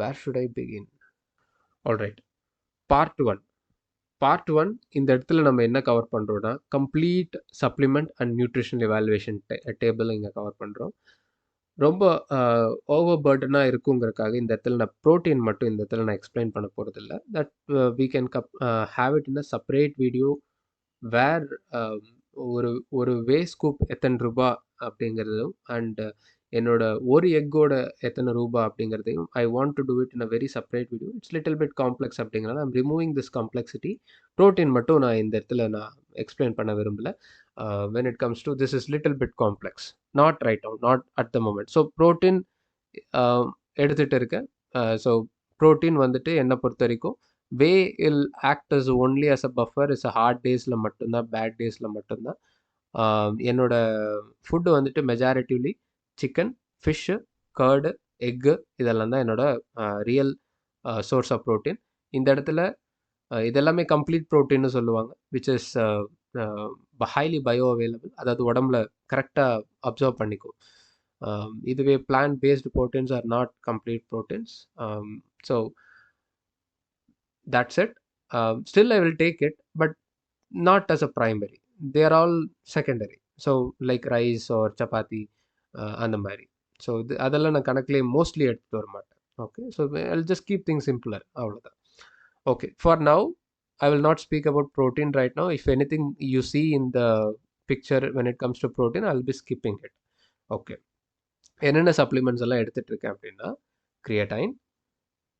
Where should I begin? Alright, part one. Part one இந்த இடத்துல நம்ம என்ன கவர் பண்ணுறோன்னா, complete supplement and nutritional evaluation table இங்கே கவர் பண்ணுறோம். ரொம்ப ஓவர் பர்டனாக இருக்குங்கிறதுக்காக இந்த இடத்துல நான் ப்ரோட்டீன் மட்டும் இந்த இடத்துல நான் எக்ஸ்பிளைன் பண்ண போகிறதில்ல. That we can have it in a separate video where ஒரு ஒரு வே ஸ்கூப் எத்தனை ரூபா அப்படிங்கிறதும் அண்ட் என்னோட ஒரு எக்கோட எத்தனை ரூபா அப்படிங்கிறதையும் I want to do it in a very separate video. It's little bit complex அப்படிங்கிறனால I'm removing this complexity. Protein மட்டும் நான் இந்த இடத்துல நான் எக்ஸ்பிளைன் பண்ண விரும்பல. when it comes to this is little bit complex, not right now, not at the moment. So protein எடுத்துகிட்டு இருக்கேன். ஸோ ப்ரோட்டீன் வந்துட்டு என்னை பொறுத்த வரைக்கும் we'll act as only as a buffer is a hard டேஸில் மட்டும்தான், bad டேஸில் மட்டும்தான். என்னோட ஃபுட்டு வந்துட்டு மெஜாரிட்டிவ்லி சிக்கன், ஃபிஷ்ஷு, கர்டு, எக்கு இதெல்லாம் தான் என்னோட ரியல் சோர்ஸ் ஆஃப் ப்ரோட்டீன். இந்த இடத்துல இதெல்லாமே கம்ப்ளீட் ப்ரோட்டீன்னு சொல்லுவாங்க, which is highly bio available. அதாவது உடம்புல கரெக்டாக அப்சர்வ் பண்ணிக்கும். இதுவே plant based proteins R not complete proteins. So that's it. Still I will take it, but not as a primary. They are all secondary. So like rice or chapati அந்த மாதிரி. So அதெல்லாம் நான் கணக்கிலே mostly எடுத்துகிட்டு வர மாட்டேன். Okay, so I'll just keep things simpler, அவ்வளோதான். Okay, for now I will not speak about protein right now. If anything you see in the picture when it comes to protein, I'll be skipping it. Okay, என்னென்ன supplements எல்லாம் எடுத்துகிட்டு இருக்கேன் அப்படின்னா, creatine,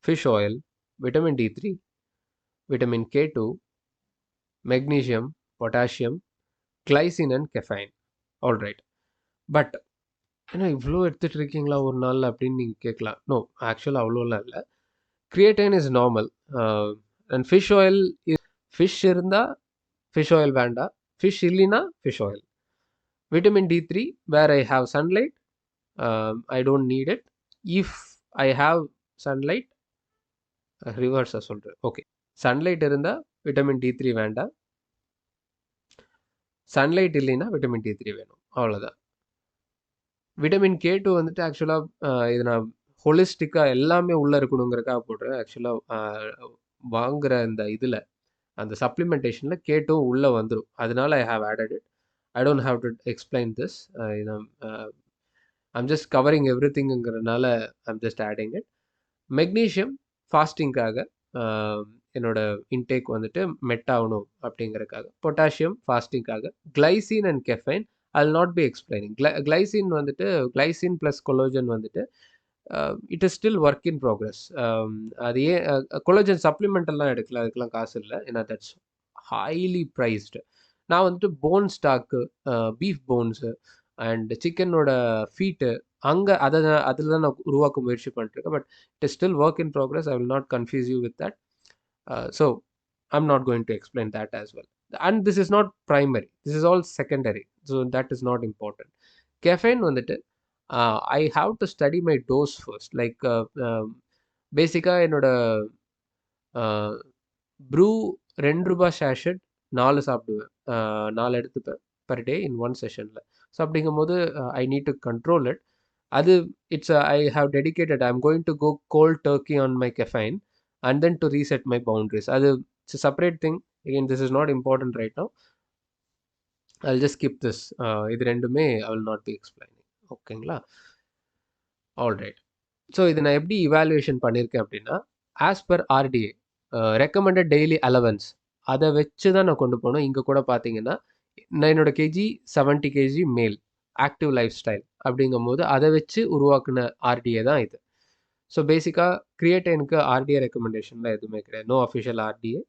fish oil, vitamin D3, vitamin K2, magnesium, potassium, glycine and caffeine. All right. But ஏன்னா இவ்வளோ எடுத்துகிட்டு இருக்கீங்களா ஒரு நாளில் அப்படின்னு நீங்கள் கேட்கலாம். நோ, ஆக்சுவலாக அவ்வளோலாம் இல்லை. Creatine is normal. And fish oil, fish இருந்தால் ஃபிஷ் ஆயில் வேண்டாம், ஃபிஷ் இல்லைன்னா fish oil. Vitamin D3 where I have sunlight, I don't need it. If I have sunlight, ரிவர்ஸாக சொல்கிறேன். ஓகே, சன்லைட் இருந்தால் விட்டமின் D3 வேண்டாம், சன்லைட் இல்லைன்னா vitamin D3 வேணும், அவ்வளோதான். விட்டமின் K2 வந்துட்டு ஆக்சுவலாக இது நான் ஹோலிஸ்டிக்காக எல்லாமே உள்ளே இருக்கணுங்கிறக்காக போடுறேன். ஆக்சுவலாக வாங்குகிற இந்த இதில் அந்த சப்ளிமெண்டேஷனில் K2 உள்ளே வந்துடும். அதனால I have added it. I don't have to explain this. I'm just covering every திங்குங்கிறதுனால I'm just adding it. Magnesium ஃபாஸ்டிங்காக என்னோட இன்டேக் வந்துட்டு மெட் ஆகணும் அப்படிங்கிறதுக்காக. பொட்டாசியம் ஃபாஸ்டிங்காக. Glycine and caffeine I'll not be explaining. Glycine வந்துட்டு glycine plus collagen வந்துட்டு it is still work in progress. அது ஏன் கொலோஜன் சப்ளிமெண்ட் எல்லாம் எடுக்கல, அதுக்கெல்லாம் காசு இல்லை, ஏன்னா தட்ஸ் ஹைலி ப்ரைஸ்டு. நான் வந்துட்டு bone stock, beef bones and சிக்கனோட ஃபீட்டு அங்கே அதில் தான் நான் உருவாக்க முயற்சி பண்ணிட்டுருக்கேன். But it is still work in progress. I will not confuse you with that. So I'm not going to explain that as well. And this is not primary, this is all secondary, so that is not important. Caffeine வந்துட்டு I have to study my dose first. Like பேசிக்காக என்னோட Bru 2 ரூபா ஷேஷட் 4 சாப்பிடுவேன், 4 எடுத்துப்பேன் per day in one செஷனில். So அப்படிங்கும்போது I need to control it. அது it's I have dedicated, I am going to go cold turkey on my caffeine and then to reset my boundaries. அது it's a separate thing. Again, this is not important right now. I'll just skip this. இது ரெண்டுமே I will not be explaining. ஓகேங்களா? Alright. So இது நான் எப்படி evaluation பண்ணியிருக்கேன் அப்படின்னா, as per RDA recommended daily allowance அதை வச்சு தான் நான் கொண்டு போனோம். இங்கே கூட பார்த்தீங்கன்னா நான் என்னோட கேஜி 70 kg மேல், ஆக்டிவ் லைஃப் ஸ்டைல் அப்படிங்கும் போது அதை வச்சு உருவாக்குன RDA தான் இது. ஸோ பேசிக்காக கிரியேட்டைனுக்கு RDA ரெக்கமெண்டேஷனில் எதுவுமே கிடையாது, நோ அஃபிஷியல் RDA.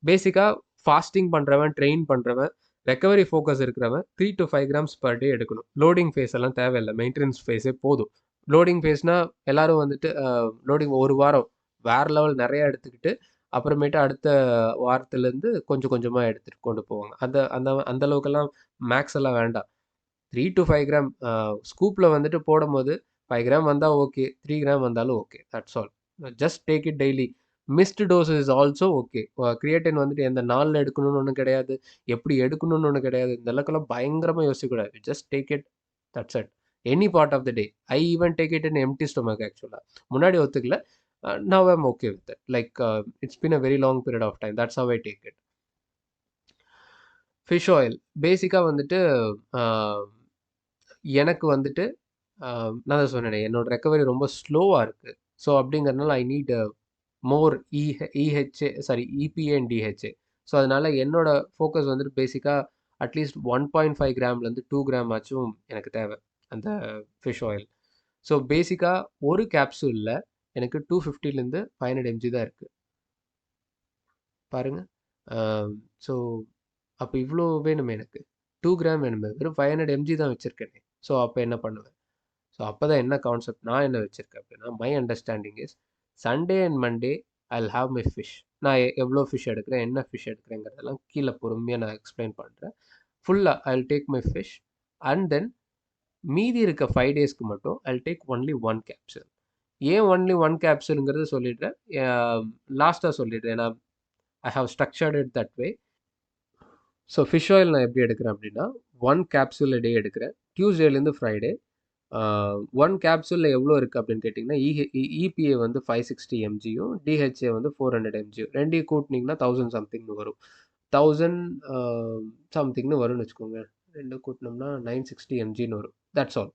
பேசிக்காக ஃபாஸ்டிங் பண்ணுறவன், ட்ரெயின் பண்ணுறவன், ரெக்கவரி ஃபோக்கஸ் இருக்கிறவன் 3 to 5 grams per day எடுக்கணும். லோடிங் ஃபேஸ் எல்லாம் தேவையில்லை, மெயின்டெனன்ஸ் ஃபேஸே போதும். லோடிங் ஃபேஸ்னால் எல்லோரும் வந்துட்டு லோடிங் ஒரு வாரம் வேறு லெவல் நிறையா எடுத்துக்கிட்டு அப்புறமேட்டு அடுத்த வாரத்துலேருந்து கொஞ்சம் கொஞ்சமாக எடுத்துகிட்டு கொண்டு போவாங்க. அந்த அளவுக்கெல்லாம் மேக்ஸ் எல்லாம் வேண்டாம். 3 to 5 gram ஸ்கூப்பில் வந்துட்டு போடும்போது 5 gram வந்தால் ஓகே, 3 gram வந்தாலும் okay, that's all. Just take it daily. Missed dose is also okay. Creatine வந்துட்டு எந்த நாளில் எடுக்கணும்னு ஒன்றும் கிடையாது, எப்படி எடுக்கணும்னு ஒன்றும் கிடையாது. இந்த அளவுக்கெல்லாம் பயங்கரமாக யோசிக்கக்கூடாது. Just take it, that's it, any part of the day. I even take it in empty stomach. ஆக்சுவலாக முன்னாடி ஒத்துக்கல, Now I'm okay with it. Like it's been a very long period of time. That's how I take it. Fish oil பேசிக்காக வந்துட்டு எனக்கு வந்துட்டு நான் தான் சொன்னேனே என்னோட ரெக்கவரி ரொம்ப ஸ்லோவாக இருக்குது. ஸோ அப்படிங்கிறதுனால I need more EHA sorry EPA and DHA. So அதனால் என்னோட ஃபோக்கஸ் வந்துட்டு பேசிக்காக அட்லீஸ்ட் 1.5 கிராம்லேருந்து 2 கிராம் ஆச்சும் எனக்கு தேவை அந்த ஃபிஷ் ஆயில். ஸோ பேசிக்காக ஒரு கேப்சூலில் எனக்கு 250லேருந்து 500 mg தான் இருக்குது பாருங்கள். ஸோ அப்போ இவ்வளோ வேணுமே எனக்கு 2 கிராம் வேணுமே, வெறும் 500 mg தான் வச்சுருக்கேனே. ஸோ அப்போ என்ன பண்ணுவேன்? ஸோ அப்போ தான் என்ன கான்செப்ட் நான் என்ன வச்சுருக்கேன் அப்படின்னா, my understanding is Sunday and Monday I will have my fish. நான் எவ்வளோ ஃபிஷ் எடுக்கிறேன், என்ன ஃபிஷ் எடுக்கிறேங்கிறதெல்லாம் கீழே பொறுமையாக நான் எக்ஸ்பிளைன் பண்ணுறேன். ஃபுல்லாக I will take my fish and then மீதி இருக்க 5 டேஸ்க்கு மட்டும் I will take only 1 capsule. ஏன் ஒன்லி 1 கேப்சூலுங்கிறது சொல்லிடுறேன், லாஸ்ட்டாக சொல்லிடுறேன். ஏன்னா I have structured it that way. So fish oil நான் எப்படி எடுக்கிறேன் அப்படின்னா 1 கேப்சூல் டே எடுக்கிறேன், டியூஸ்டேலேருந்து ஃப்ரைடே. 1 கேப்சூலில் எவ்வளோ இருக்குது அப்படின்னு கேட்டிங்கன்னா, இபிஏ வந்து 560 mgயும் டிஹெச்ஏ வந்து 400 mgயும் ரெண்டையும் கூட்டினீங்கன்னா 1000 சம்திங்னு வரும். 1000 சம்திங்னு வரும்னு வச்சுக்கோங்க. ரெண்டு கூட்டினோம்னா 960 mgன்னு வரும். That's all.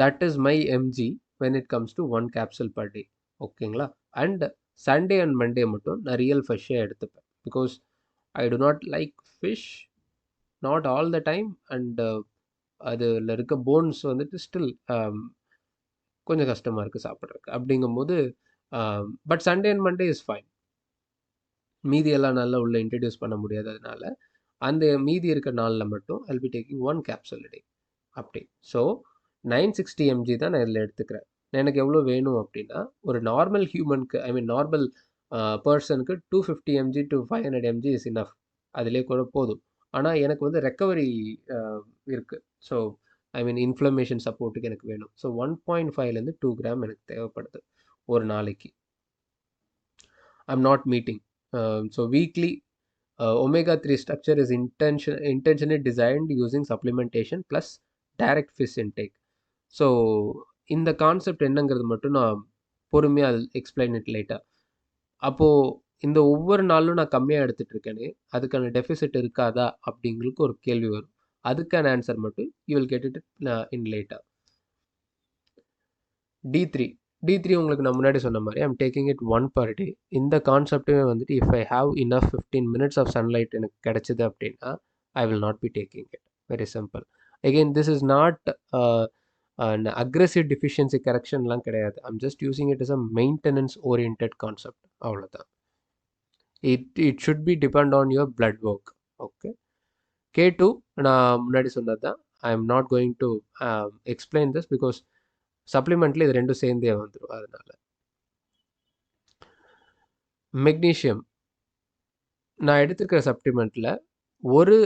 That is my mg when it comes to 1 capsule per day. ஓகேங்களா? அண்ட் சண்டே அண்ட் மண்டே மட்டும் நான் ரியல் ஃபிஷ்ஷே எடுத்துப்பேன். Because I to not like fish not all the time. And அதில் இருக்க போன்ஸ் வந்துட்டு ஸ்டில் கொஞ்சம் கஷ்டமாக இருக்குது சாப்பிட்றதுக்கு. அப்படிங்கும்போது but Sunday and Monday is fine. மீதி எல்லாம் நல்லா உள்ள இன்ட்ரடியூஸ் பண்ண முடியாததுனால அந்த மீதி இருக்க நாளில் மட்டும் I will be taking 1 capsule day அப்படி. ஸோ 960 mg தான் நான் இதில் எடுத்துக்கிறேன். எனக்கு எவ்வளோ வேணும் அப்படின்னா, ஒரு நார்மல் ஹியூமனுக்கு ஐ மீன் நார்மல் பர்சனுக்கு 250 mg to 500 mg is enough. அதிலே கூட போதும். ஆனால் எனக்கு வந்து ரெக்கவரி இருக்குது. ஸோ ஐ மீன் இன்ஃப்ளமேஷன் சப்போர்ட்டுக்கு எனக்கு வேணும். ஸோ 1.5லேருந்து 2 கிராம் எனக்கு தேவைப்படுது ஒரு நாளைக்கு. I'm not meeting. So weekly omega 3 structure is intentionally designed using supplementation plus direct fish intake. So இந்த கான்செப்ட் என்னங்கிறது மட்டும் நான் பொறுமையாக எக்ஸ்பிளைன் இட் லேட்டாக. அப்போது இந்த ஒவ்வொரு நாளும் நான் கம்மியாக எடுத்துகிட்டு இருக்கேனே, அதுக்கான டெஃபிசிட் இருக்காதா அப்படிங்களுக்கு ஒரு கேள்வி வரும். அதுக்கான ஆன்சர் மட்டும் you will get it in லேட்டா. D3 உங்களுக்கு நான் முன்னாடி சொன்ன மாதிரி I'm taking it 1 per day. இந்த கான்செப்ட்டுமே வந்துட்டு if I have enough 15 minutes of sunlight எனக்கு கிடைச்சிது அப்படின்னா I will not be taking it. Very simple. Again this is not aggressive deficiency கரெக்ஷன்லாம் கிடையாது. I'm just using it is a maintenance orient concept, அவ்வளோதான். It should be depend on your blood work. Okay. K2 நான் முன்னாடி சொன்னது தான். I am not going to explain this because சப்ளிமெண்ட்டில் இது ரெண்டும் சேர்ந்தே வந்துடும். அதனால் மெக்னீஷியம் நான் எடுத்துருக்கிற சப்ளிமெண்ட்டில் ஒரு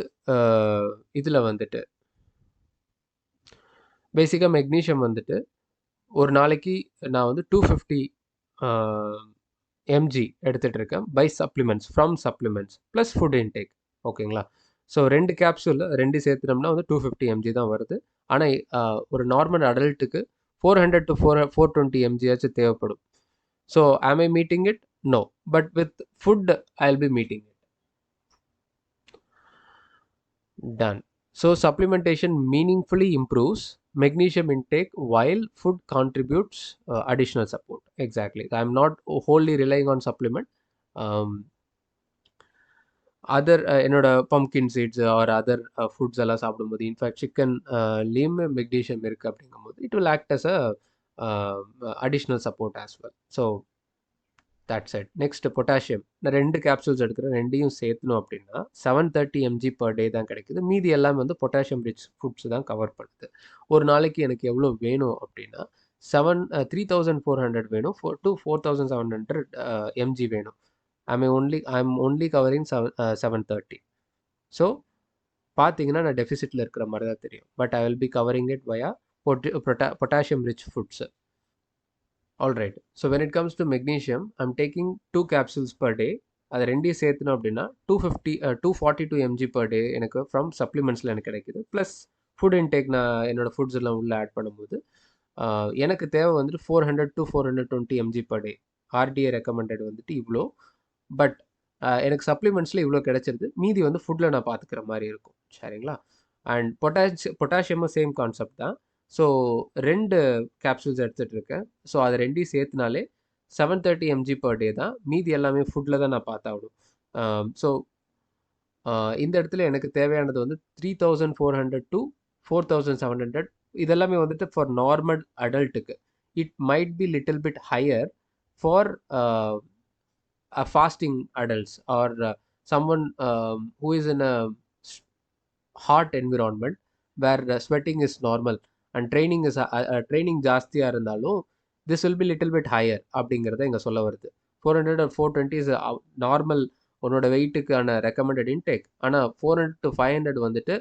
இதில் வந்துட்டு பேசிக்காக மெக்னீஷியம் வந்துட்டு ஒரு நாளைக்கு நான் வந்து 250 mg எடுத்துகிட்டு இருக்கேன் by supplements from supplements plus food intake. ஓகேங்களா? ஸோ 2 கேப்சூல் 2 சேர்த்துனோம்னா வந்து 250 mg தான் வருது. ஆனால் ஒரு நார்மல் அடல்ட்டுக்கு 400 to 420 mg ஆச்சு தேவைப்படும். So am I meeting it? No. But with food I'll be meeting it. Done. So supplementation meaningfully improves magnesium intake while food contributes additional support. Exactly. I'm not wholly relying on supplement. Other என்னோட pumpkin seeds or other foods எல்லாம் சாப்பிடும்போது in fact சிக்கன்லேயுமே magnesium இருக்குது அப்படிங்கும்போது it will act as a additional support as well. So that's it. Next potassium நான் 2 capsules எடுக்கிறேன். ரெண்டையும் சேர்த்தணும் அப்படின்னா 730 mg per day தான் கிடைக்குது. மீதி எல்லாமே வந்து பொட்டாசியம் ரிச் ஃபுட்ஸ் தான் கவர் பண்ணுது. ஒரு நாளைக்கு எனக்கு எவ்வளோ வேணும் அப்படின்னா 3400 வேணும், 4700 mg வேணும். I'm only covering 730. ஸோ பார்த்தீங்கன்னா நான் டெஃபிசிட்டில் இருக்கிற மாதிரி தான் தெரியும். But I will B covering it via potassium rich foods. Alright. So when it comes to magnesium I'm taking 2 capsules per day. அதை ரெண்டையும் சேர்த்துனோம் அப்படின்னா 242 mg per day எனக்கு ஃப்ரம் சப்ளிமெண்ட்ஸில் எனக்கு கிடைக்குது. ப்ளஸ் ஃபுட் இன்டேக் நான் என்னோடய ஃபுட்ஸ் எல்லாம் உள்ளே ஆட் பண்ணும்போது எனக்கு தேவை வந்துட்டு 400 to 420 mg per day. RTA recommended வந்துட்டு இவ்வளோ. பட் எனக்கு சப்ளிமெண்ட்ஸில் இவ்வளோ கிடச்சிருது. மீதி வந்து ஃபுட்டில் நான் பார்த்துக்கிற மாதிரி இருக்கும். சரிங்களா? அண்ட் பொட்டாசியமும் சேம் கான்செப்ட் தான். ஸோ 2 கேப்சூல்ஸ் எடுத்துகிட்டு இருக்கேன். ஸோ அது ரெண்டையும் சேர்த்துனாலே 730 mg per day தான். மீதி எல்லாமே ஃபுட்டில் தான் நான் பார்த்தாகணும். ஸோ இந்த இடத்துல எனக்கு தேவையானது வந்து 3400 to 4700. இதெல்லாமே வந்துட்டு ஃபார் நார்மல் அடல்ட்டுக்கு. It might be little bit higher for fasting adults or someone who is in a hot environment where sweating is normal and training is training ஜாஸ்தியாக இருந்தாலும் this will be little bit higher அப்படிங்கிறத இங்கே சொல்ல வருது. 400 or 420 is normal உன்னோட வெயிட்டுக்கான recommended intake. ஆனால் 400 to 500 வந்துட்டு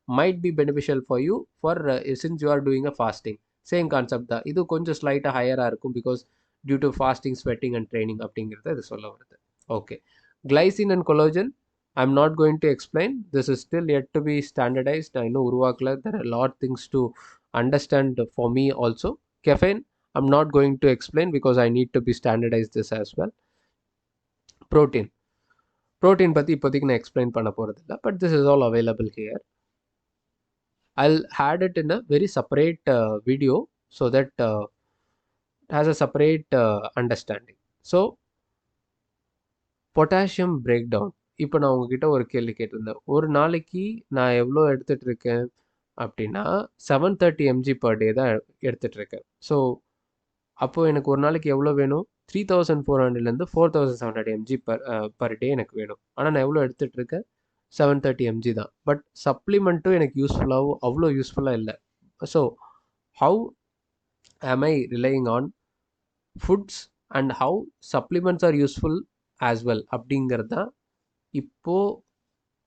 might be beneficial for you for since you are doing a fasting. Same concept தான். இது கொஞ்சம் ஸ்லைட்டாக ஹையராக இருக்கும் because due to fasting, sweating and training அப்படிங்கிறத இது சொல்ல வருது. Okay, glycine and collagen I'm not going to explain. This is still yet to be standardized. I know உருவாக்கல. There are a lot things to understand for me also. Caffeine, I'm not going to explain because I need to be standardized this as well. Protein பற்றி இப்போதைக்கு நான் explain பண்ண போகிறது இல்லை. But this is all available here. I'll add it in a very separate video so that it has a separate understanding. So potassium breakdown. இப்போ நான் உங்ககிட்ட ஒரு கேள்வி கேட்டிருந்தேன். ஒரு நாளைக்கு நான் எவ்வளோ எடுத்துகிட்டு இருக்கேன் அப்படின்னா 730 mg per day தான் எடுத்துகிட்டு இருக்கேன். ஸோ அப்போது எனக்கு ஒரு நாளைக்கு எவ்வளோ வேணும்? 3400லேருந்து 4700 mg per day எனக்கு வேணும். ஆனால் நான் எவ்வளோ எடுத்துகிட்டு இருக்கேன்? 730 mg தான். பட் சப்ளிமெண்ட்டும் எனக்கு யூஸ்ஃபுல்லாகவும் அவ்வளோ யூஸ்ஃபுல்லாக இல்லை. So how am I relying on foods and how supplements are useful as well அப்படிங்கிறது தான் இப்போது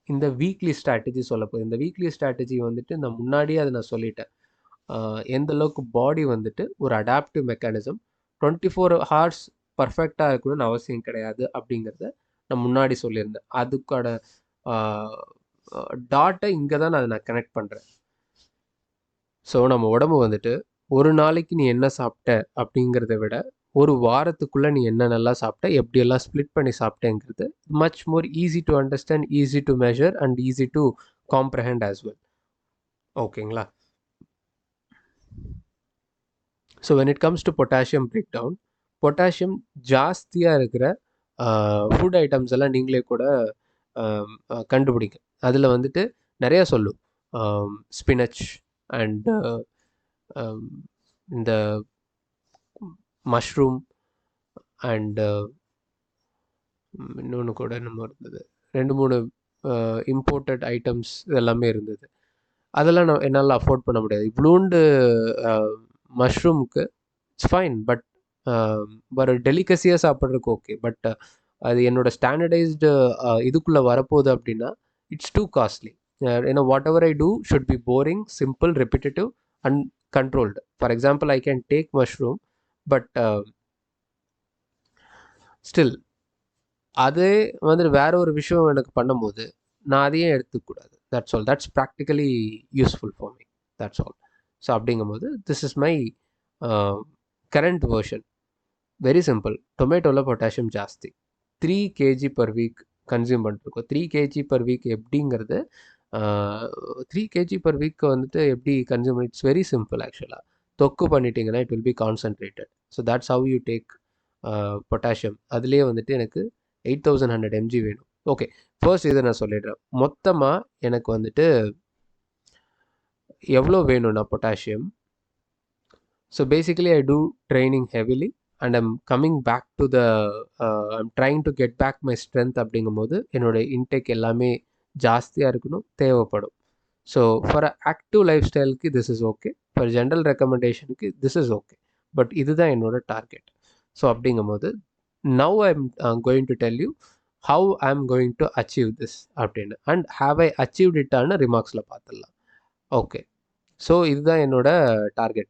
இந்த வீக்லி ஸ்ட்ராட்டஜி சொல்ல போகுது. இந்த வீக்லி ஸ்ட்ராட்டஜி வந்துட்டு நான் முன்னாடியே அதை நான் சொல்லிட்டேன். எந்த அளவுக்கு பாடி வந்துட்டு ஒரு அடாப்டிவ் மெக்கானிசம் 24 hours பர்ஃபெக்டாக இருக்கணும்னு அவசியம் கிடையாது அப்படிங்கிறத நான் முன்னாடி சொல்லியிருந்தேன். அதுக்கான டாட்டை இங்கே தான் நான் கனெக்ட் பண்ணுறேன். ஸோ நம்ம உடம்பு வந்துட்டு ஒரு நாளைக்கு நீ என்ன சாப்பிட்ட அப்படிங்கிறத விட ஒரு வாரத்துக்குள்ளே நீ என்ன நல்லா சாப்பிட்ட, எப்படியெல்லாம் ஸ்ப்ளிட் பண்ணி சாப்பிட்டேங்கிறது much more easy to understand, easy to measure and easy to comprehend as well. ஓகேங்களா? So when it comes to potassium break down, potassium ஜாஸ்தியாக இருக்கிற ஃபுட் ஐட்டம்ஸ் எல்லாம் நீங்களே கூட கண்டுபிடிங்க. அதில் வந்துட்டு நிறையா சொல்லும். ஸ்பினச் அண்ட் இந்த மஷ்ரூம் அண்ட் இன்னொன்று கூட என்னமோ இருந்தது, 2-3 இம்போர்ட்டட் ஐட்டம்ஸ் இதெல்லாமே இருந்தது. அதெல்லாம் என்னால் அஃபோர்ட் பண்ண முடியாது. இவ்வளோண்டு மஷ்ரூமுக்கு இட்ஸ் ஃபைன், பட் ஒரு டெலிகசியாக சாப்பிட்றதுக்கு ஓகே. பட் அது என்னோடய ஸ்டாண்டர்டைஸ்டு இதுக்குள்ளே வரப்போகுது அப்படின்னா இட்ஸ் டூ காஸ்ட்லி. ஏன்னா whatever I do should be boring, simple, repetitive and controlled. For example, I can take mushroom, but still அதே வந்து வேற ஒரு விஷயம் எனக்கு பண்ணும்போது நான் அதையே எடுத்துக்கூடாது. That's all. That's practically useful for me. That's all. So அப்படிங்கும்போது this is my current version. Very simple. டொமேட்டோவில் பொட்டாசியம் ஜாஸ்தி. 3 kg per week கன்சியூம் பண்ணிருக்கோம். 3 kg per week எப்படிங்கிறது 3 kg per week வந்துட்டு எப்படி கன்சியூம் பண்ணி, இட்ஸ் வெரி சிம்பிள் ஆக்சுவலாக. தொக்கு பண்ணிட்டீங்கன்னா it will be concentrated. So that's how you take potassium. அதுலேயே வந்துட்டு எனக்கு 8100 mg வேணும். ஓகே, ஃபர்ஸ்ட் இதை நான் சொல்லிடுறேன். மொத்தமாக எனக்கு வந்துட்டு எவ்வளோ வேணும்னா potassium. So basically I do training heavily and I'm coming back to the I'm trying to get back my strength. அப்படிங்கும்போது என்னோடய இன்டேக் எல்லாமே ஜாஸ்தியாக இருக்கணும், தேவைப்படும். ஸோ ஃபார் ஆக்டிவ் லைஃப் ஸ்டைலுக்கு this is okay. For general ரெக்கமெண்டேஷனுக்கு திஸ் இஸ் ஓகே. பட் இதுதான் என்னோட டார்கெட். ஸோ அப்படிங்கும்போது now I am going to tell you how I am going to achieve this அப்படின்னு. அண்ட் ஹாவ் ஐ அச்சீவ்ட் இட்டான ரிமார்க்ஸில் பார்த்துடலாம். Okay, so இதுதான் என்னோட target.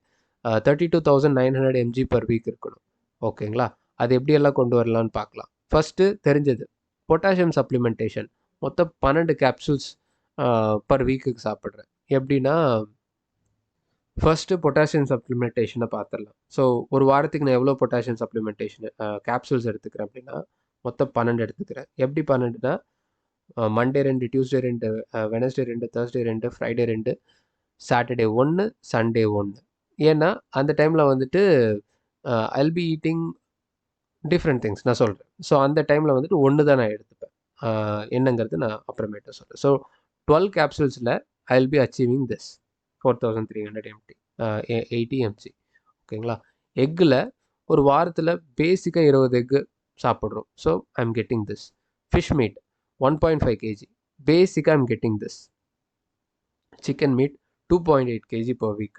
32,900 mg per week இருக்கணும். ஓகேங்களா? அது எப்படியெல்லாம் கொண்டு வரலான்னு பார்க்கலாம். ஃபஸ்ட்டு தெரிஞ்சது பொட்டாசியம் சப்ளிமெண்டேஷன். மொத்தம் 12 கேப்சூல்ஸ் பர் வீக்குக்கு சாப்பிட்றேன். எப்படின்னா ஃபர்ஸ்ட்டு பொட்டாசியம் சப்ளிமெண்டேஷனை பார்த்துடலாம். ஸோ ஒரு வாரத்துக்கு நான் எவ்வளோ பொட்டாசியம் சப்ளிமெண்டேஷன் கேப்சூல்ஸ் எடுத்துக்கிறேன் அப்படின்னா மொத்தம் 12 எடுத்துக்கிறேன். எப்படி 12னா Monday 2, Tuesday 2, Wednesday 2, Thursday 2, Friday 2, Saturday 1, Sunday 1. ஏன்னா அந்த டைமில் வந்துட்டு I'll be eating different things நான் சொல்கிறேன். ஸோ அந்த டைமில் வந்துட்டு ஒன்று தான் நான் எடுத்துப்பேன். என்னங்கிறது நான் அப்புறமேட்டு சொல்கிறேன். ஸோ 12 கேப்சூல்ஸில் I will be achieving this 4300 MD 80 mg. ஓகேங்களா? எக்கில் ஒரு வாரத்தில் பேசிக்காக 20 எக்கு சாப்பிட்றோம். So I am getting this. Fish meat 1.5 kg பேசிக்காக I am getting this. Chicken meat 2.8 kg per week.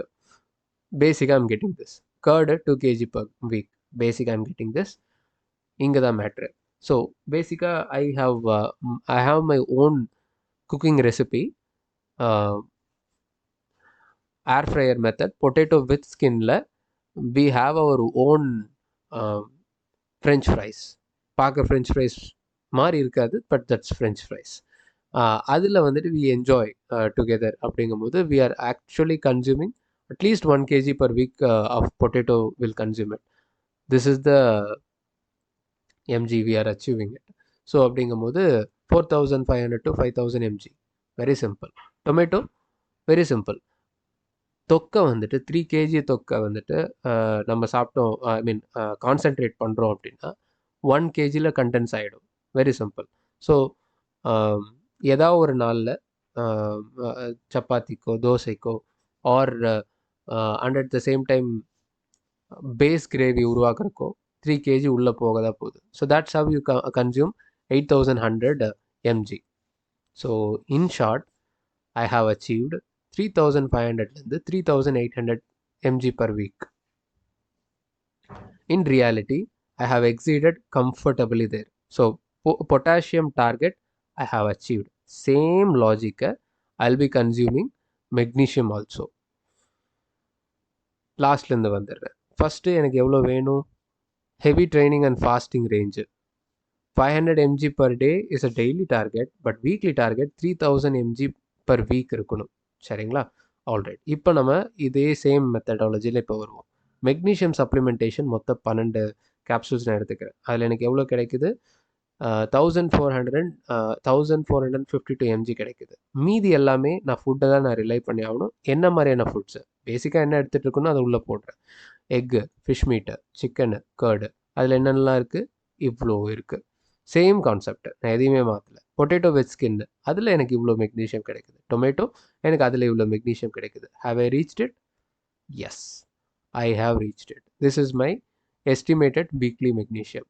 Basic I'm getting this. Curd 2 kg per week. Basic I'm getting this. இங்கே தான் matter. So பேசிக்காக I have my own cooking recipe, air fryer method, potato with ஸ்கின்ல we have our own French fries. பார்க்க French fries மாதிரி இருக்காது, but that's French fries. அதில் வந்துட்டு we enjoy together. அப்படிங்கும்போது we are actually consuming at least 1 kg per week of potato will consume it. This is the mg we are achieving it. So அப்படிங்கும்போது 4500 to 5000 mg. Very simple. Tomato very simple. தொக்கை வந்துட்டு 3 kg தொக்கை வந்துட்டு நம்ம சாப்பிட்டோம், ஐ மீன் concentrate பண்ணுறோம் அப்படின்னா 1 kgல condense ஆகிடும். Very simple. ஸோ ஏதாவது ஒரு நாளில் சப்பாத்திக்கோ தோசைக்கோ or and at the same time base gravy உருவாக்குறக்கோ 3 kg உள்ளே போக தான் போகுது. So that's how you consume 8100 mg. So in short I have achieved 3500லேருந்து 3800 mg per week. In reality, I have exceeded comfortably there. So potassium target I have achieved. Same logic, I'll be consuming magnesium also. லாஸ்ட்லேருந்து வந்துடுறேன். First எனக்கு எவ்வளோ வேணும்? Heavy training and fasting range 500 mg per day is a daily target, but weekly target 3000 mg per week இருக்கணும். சரிங்களா? Alright. இப்போ நம்ம இதே same மெத்தடாலஜியில் இப்போ வருவோம். மெக்னீஷியம் சப்ளிமெண்டேஷன் மொத்தம் 12 கேப்சூல்ஸ் நான் எடுத்துக்கிறேன். அதில் எனக்கு எவ்வளோ கிடைக்குது? 1452 mg கிடைக்குது. மீதி எல்லாமே நான் ஃபுட்டை தான் நான் ரிலை பண்ணி ஆகணும். என்ன மாதிரியான ஃபுட்ஸு? பேசிக்காக என்ன எடுத்துகிட்டு இருக்கணும் அதை உள்ளே போடுறேன். எக்கு, ஃபிஷ் மீட்டு, சிக்கனு, கர்டு, அதில் என்னென்னலாம் இருக்குது? இவ்வளோ இருக்குது. சேம் கான்செப்ட், நான் எதையுமே மாற்றலை. பொட்டேட்டோ வித் ஸ்கின்னு, அதில் எனக்கு இவ்வளோ மெக்னீஷியம் கிடைக்குது. டொமேட்டோ, எனக்கு அதில் இவ்வளோ மெக்னீஷியம் கிடைக்குது. Have I reached it? Yes, I have reached it. This is my estimated weekly magnesium.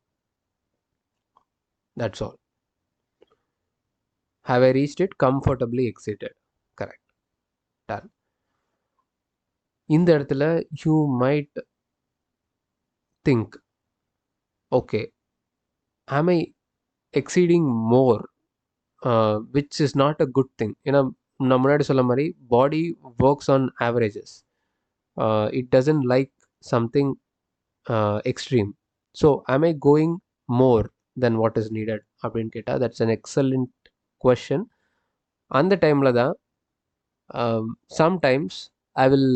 That's all. Have I reached it? Comfortably exceeded. Correct. Done. இந்த இடத்துல you might think, okay, am I exceeding more? Which is not a good thing. ஏன்னா நான் முன்னாடி சொல்ல மாதிரி பாடி works on averages. It doesn't like something extreme. So am I going more than what is needed அப்படின்னு கேட்டால் that's an excellent question. அந்த டைமில் தான் sometimes I will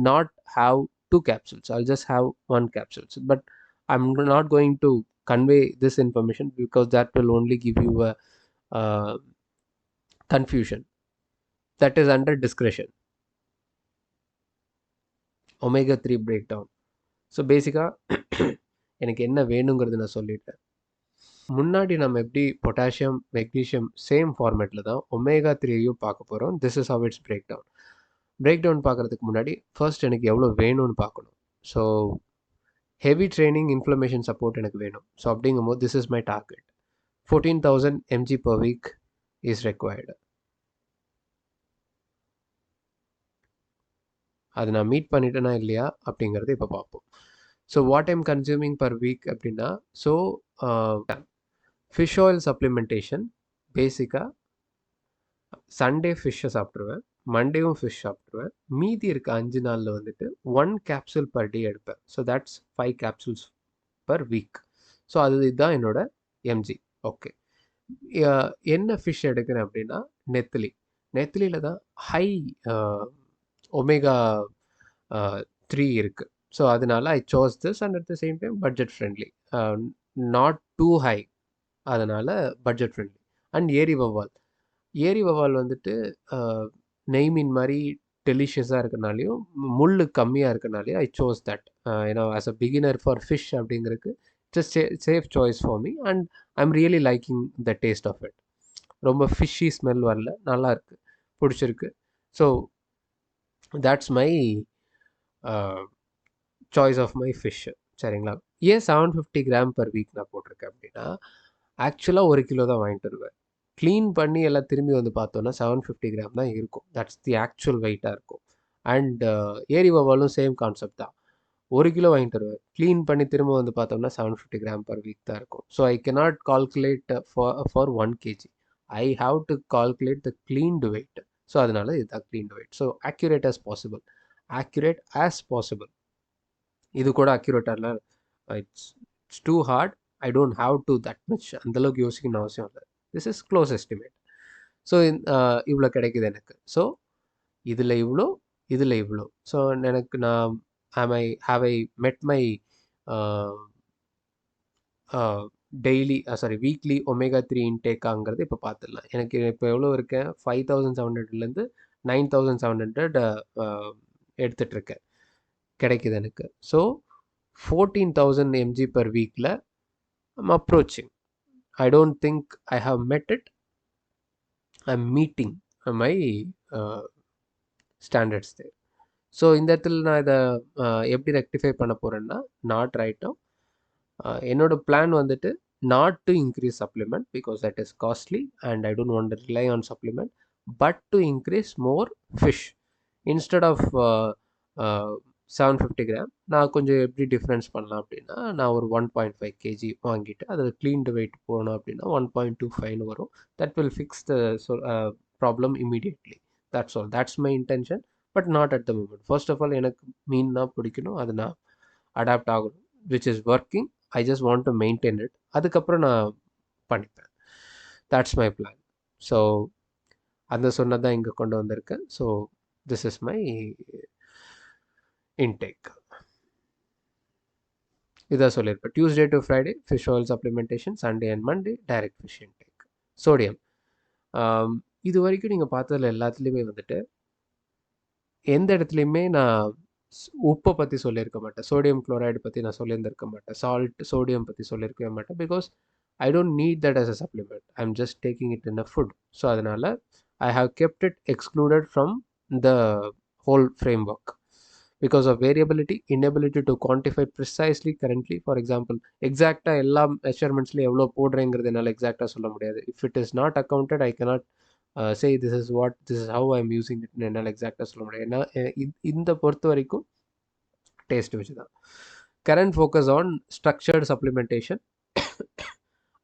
not have 2 capsules. I'll just have 1 capsule. But I'm not going to convey this information because that will only give you a confusion. That is under discretion. Omega 3 breakdown. So பேசிக்காக எனக்கு என்ன வேணுங்கிறது நான் சொல்லிட்டேன். முன்னாடி நம்ம எப்படி potassium magnesium same ஃபார்மேட்டில் தான் ஒமேகா 3யும் பார்க்க போகிறோம். This is how it's break down. Break down பார்க்குறதுக்கு முன்னாடி ஃபர்ஸ்ட் எனக்கு எவ்வளோ வேணும்னு பார்க்கணும். So heavy training inflammation support எனக்கு வேணும். ஸோ அப்படிங்கும்போது this is my target. 14,000 mg per week is required. அது நான் மீட் பண்ணிட்டேனா இல்லையா அப்படிங்கிறது இப்போ பார்ப்போம். So what I'm consuming per week அப்படின்னா, ஸோ ஃபிஷ் ஆயில் சப்ளிமெண்டேஷன் பேசிக்காக சண்டே ஃபிஷ்ஷை சாப்பிட்ருவேன், மண்டேவும் ஃபிஷ் சாப்பிட்ருவேன். மீதி இருக்க 5 நாளில் வந்துட்டு 1 capsule per day எடுப்பேன். So that's 5 capsules per week. So இதுதான் என்னோட எம்ஜி. ஓகே, என்ன ஃபிஷ் எடுக்கிறேன் அப்படின்னா நெத்திலி. நெத்திலியில் தான் ஹை ஒமேகா 3 இருக்குது. ஸோ அதனால I chose this and at the same time budget friendly, not too high, அதனால் பட்ஜெட் ஃப்ரெண்ட்லி. அண்ட் ஏரி வவ்வால். ஏரி வவ்வால் வந்துட்டு நெய் மீன் மாதிரி டெலிஷியஸாக இருக்கனாலையும் முள் கம்மியாக இருக்கனாலையும் ஐ சோஸ் தட். ஏன்னா as a beginner for fish அப்படிங்கிறதுக்கு it's safe choice for me and I am really liking the taste of it. ரொம்ப ஃபிஷ்ஷி ஸ்மெல் வரல, நல்லா இருக்குது, பிடிச்சிருக்கு. So that's my choice of my fish. சரிங்களா? ஏன் 750 gram per week நான் போட்டிருக்கேன் அப்படின்னா, ஆக்சுவலாக 1 கிலோ தான் வாங்கிட்டு வருவேன். க்ளீன் பண்ணி எல்லாம் திரும்பி வந்து பார்த்தோன்னா 750 கிராம் தான் இருக்கும். தட்ஸ் தி ஆக்சுவல் வெயிட்டாக இருக்கும். அண்ட் ஏரி வவ்வாலும் சேம் கான்செப்ட் தான். 1 கிலோ வாங்கிட்டு வருவேன். க்ளீன் பண்ணி திரும்ப வந்து பார்த்தோம்னா 750 கிராம் பர் வீக் தான் இருக்கும். So I cannot calculate for 1 kg. I have to calculate the cleaned weight. So அதனால இதுதான் cleaned weight. So accurate as possible. Accurate as possible. இது கூட அக்யூரேட்டாக இல்லை, it's too hard. I don't have to that much, அந்தளவுக்கு யோசிக்கணும்னு அவசியம் இல்லை. This is close estimate. So இவ்வளோ கிடைக்குது எனக்கு. ஸோ இதில் இவ்வளோ, இதில் இவ்வளோ. ஸோ எனக்கு நான் have I met my daily weekly omega-3 இன்டேக்காங்கிறது இப்போ பார்த்துடலாம். எனக்கு இப்போ எவ்வளோ இருக்கேன், 5700லேருந்து 9700 எடுத்துகிட்ருக்கேன், கிடைக்குது எனக்கு. ஸோ 14,000 mg per வீக்கில் I'm approaching. I don't think I have met it. I'm meeting my standards there. So இந்த இடத்துல நான் இதை எப்படி ரெக்டிஃபை பண்ண போகிறேன்னா, நாட் ரைட்டும் என்னோட பிளான் வந்துட்டு not to increase supplement because that is costly and I don't want to rely on supplement, but to increase more fish. Instead of 750 gram நான் கொஞ்சம் எப்படி டிஃப்ரென்ஸ் பண்ணலாம் அப்படின்னா, நான் ஒரு 1.5 kg வாங்கிட்டு அதில் க்ளீன்டு வெயிட் போனோம் அப்படின்னா 1.25 வரும். That will fix the problem immediately. That's all. That's my intention, but not at the moment. First of all எனக்கு மீன் தான் பிடிக்கணும், அது நான் அடாப்ட் ஆகணும், which is working. I just want to maintain it. அதுக்கப்புறம் நான் பண்ணிப்பேன். That's my plan. ஸோ அந்த சொன்னதான் இங்கே கொண்டு வந்திருக்கேன். So this is my intake. இதான் சொல்லியிருப்பேன். Tuesday to Friday fish oil supplementation, Sunday and Monday direct fish intake. Sodium இது வரைக்கும் நீங்கள் பார்த்ததில் எல்லாத்துலேயுமே வந்துட்டு எந்த இடத்துலையுமே நான் உப்பை பற்றி சொல்லியிருக்க மாட்டேன், சோடியம் குளோரைடு பற்றி நான் சொல்லியிருந்திருக்க மாட்டேன், சோடியம் பற்றி சொல்லியிருக்கவே மாட்டேன். Because I don't need that as a supplement. I am just taking it in a food. So அதனால் I have kept it excluded from the whole framework because of variability, inability to quantify precisely currently. For example எக்ஸாக்டாக எல்லா மெஷர்மெண்ட்ஸ்லையும் எவ்வளோ போடுறேங்கிறது என்னால் எக்ஸாக்டாக சொல்ல முடியாது. If it is not accounted I cannot say this is how I am using it என்னால் எக்ஸாக்டாக சொல்ல முடியாது. ஏன்னா இந்த பொறுத்த வரைக்கும் டேஸ்ட் வச்சு தான். Current focus on structured supplementation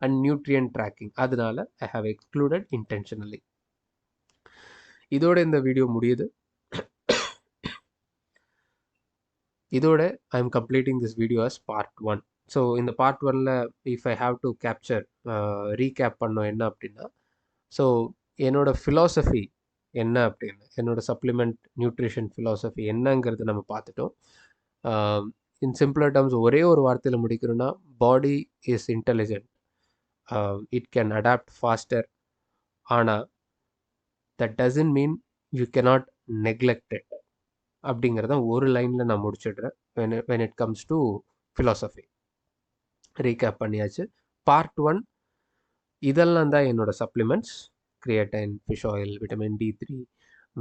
and nutrient tracking. அதனால ஐ ஹாவ் எக்ஸ்க்ளூடட் இன்டென்ஷனலி. இதோட இந்த வீடியோ முடியுது. இதோட I am completing this video as part 1. ஸோ இந்த பார்ட் 1ல் if I have to capture recap பண்ணோம் என்ன அப்படின்னா, ஸோ என்னோட ஃபிலாசபி என்ன அப்படின்னு, என்னோட சப்ளிமெண்ட் நியூட்ரிஷன் ஃபிலாசபி என்னங்கிறது நம்ம பார்த்துட்டோம். இன் சிம்பிளர் டேர்ம்ஸ் ஒரே ஒரு வார்த்தையில் முடிக்கணும்னா, body is intelligent, it can adapt faster. ஆனால் that doesn't mean you cannot neglect it அப்படிங்கிறத ஒரு லைனில் நான் முடிச்சிடுறேன். when it comes to philosophy recap பண்ணியாச்சு. பார்ட் 1 இதெல்லாம் தான் என்னோட supplements. Creatine, fish oil, vitamin D3,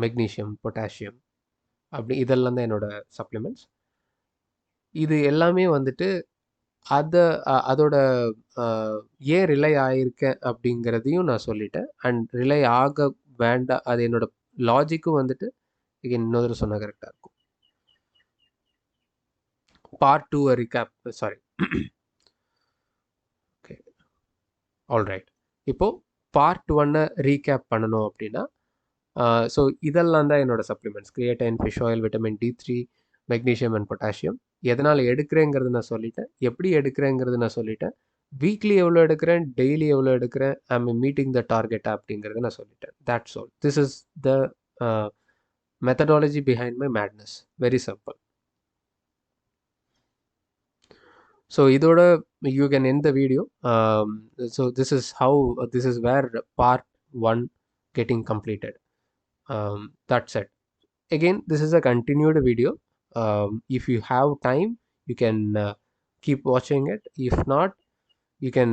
magnesium, potassium, அப்படி இதெல்லாம் தான் என்னோட சப்ளிமெண்ட்ஸ். இது எல்லாமே வந்துட்டு அதோட ஏன் ரிலை ஆகியிருக்கேன் அப்படிங்கிறதையும் நான் சொல்லிட்டேன். அண்ட் ரிலை ஆக வேண்டாம், அது என்னோட லாஜிக்கும் வந்துட்டு இன்னொரு சொன்னால் கரெக்டாக இருக்கும். Part 2 recap, sorry, okay, alright. இப்போது பார்ட் 1 ரீகேப் பண்ணணும் அப்படின்னா, ஸோ இதெல்லாம் தான் என்னோடய supplements. Creatine, fish oil, vitamin D3, magnesium and potassium. எதனால் எடுக்கிறேங்கிறது நான் சொல்லிட்டேன், எப்படி எடுக்கிறேங்கிறது நான் சொல்லிட்டேன், வீக்லி எவ்வளோ எடுக்கிறேன், டெய்லி எவ்வளோ எடுக்கிறேன், I am meeting the target அப்படிங்கிறத நான் சொல்லிட்டேன். That's all. This is the methodology behind my madness. Very simple. So இதோட you can end the video. So this is where part 1 getting completed. That's it. Again, this is a continued video. If you have time, you can keep watching it. If not, you can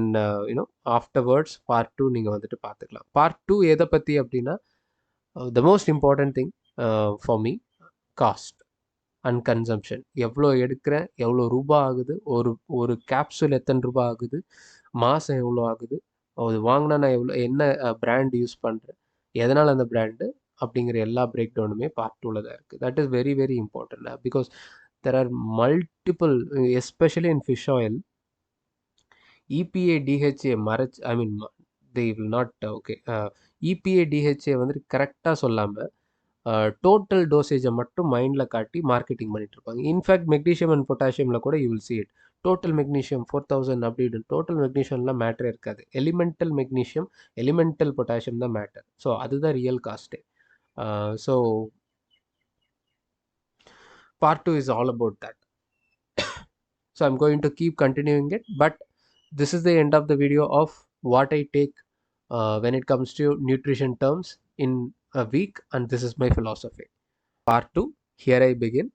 afterwards part 2 நீங்கள் வந்துட்டு பார்த்துக்கலாம். part 2 எதை பற்றி அப்படின்னா, the most important thing for me, cost and consumption. எவ்வளோ எடுக்கிறேன், எவ்வளோ ரூபா ஆகுது, ஒரு கேப்சூல் எத்தனை ரூபா ஆகுது, மாதம் எவ்வளோ ஆகுது, அது வாங்கினா நான் என்ன பிராண்ட் யூஸ் பண்ணுறேன், எதனால் அந்த பிராண்டு அப்படிங்கிற எல்லா பிரேக் டவுனுமே பார்ட் 2ல் தான் இருக்குது. That is very very important because there are multiple, especially in fish oil, EPA DHA மறைச்சு, I mean they will not okay, EPA DHA வந்துட்டு கரெக்டாக சொல்லாமல் டோட்டல் டோசேஜை மட்டும் மைண்டில் காட்டி மார்க்கெட்டிங் பண்ணிட்டு இருப்பாங்க. இன்ஃபேக்ட் மெக்னீஷியம் அண்ட் பொட்டாசியமில் கூட you will see it. Total magnesium 4000 அப்படின்னு டோட்டல் மெக்னீஷியம்லாம் மேட்டரே இருக்காது. எலிமெண்டல் மெக்னீஷியம், எலிமெண்டல் பொட்டாசியம் தான் மேட்டர். ஸோ அதுதான் ரியல் காஸ்ட்டே. So part 2 is all about that. So I'm going to keep continuing it, but this is the end of the video of what I take when it comes to nutrition terms in a week, and this is my philosophy. Part 2, here I begin.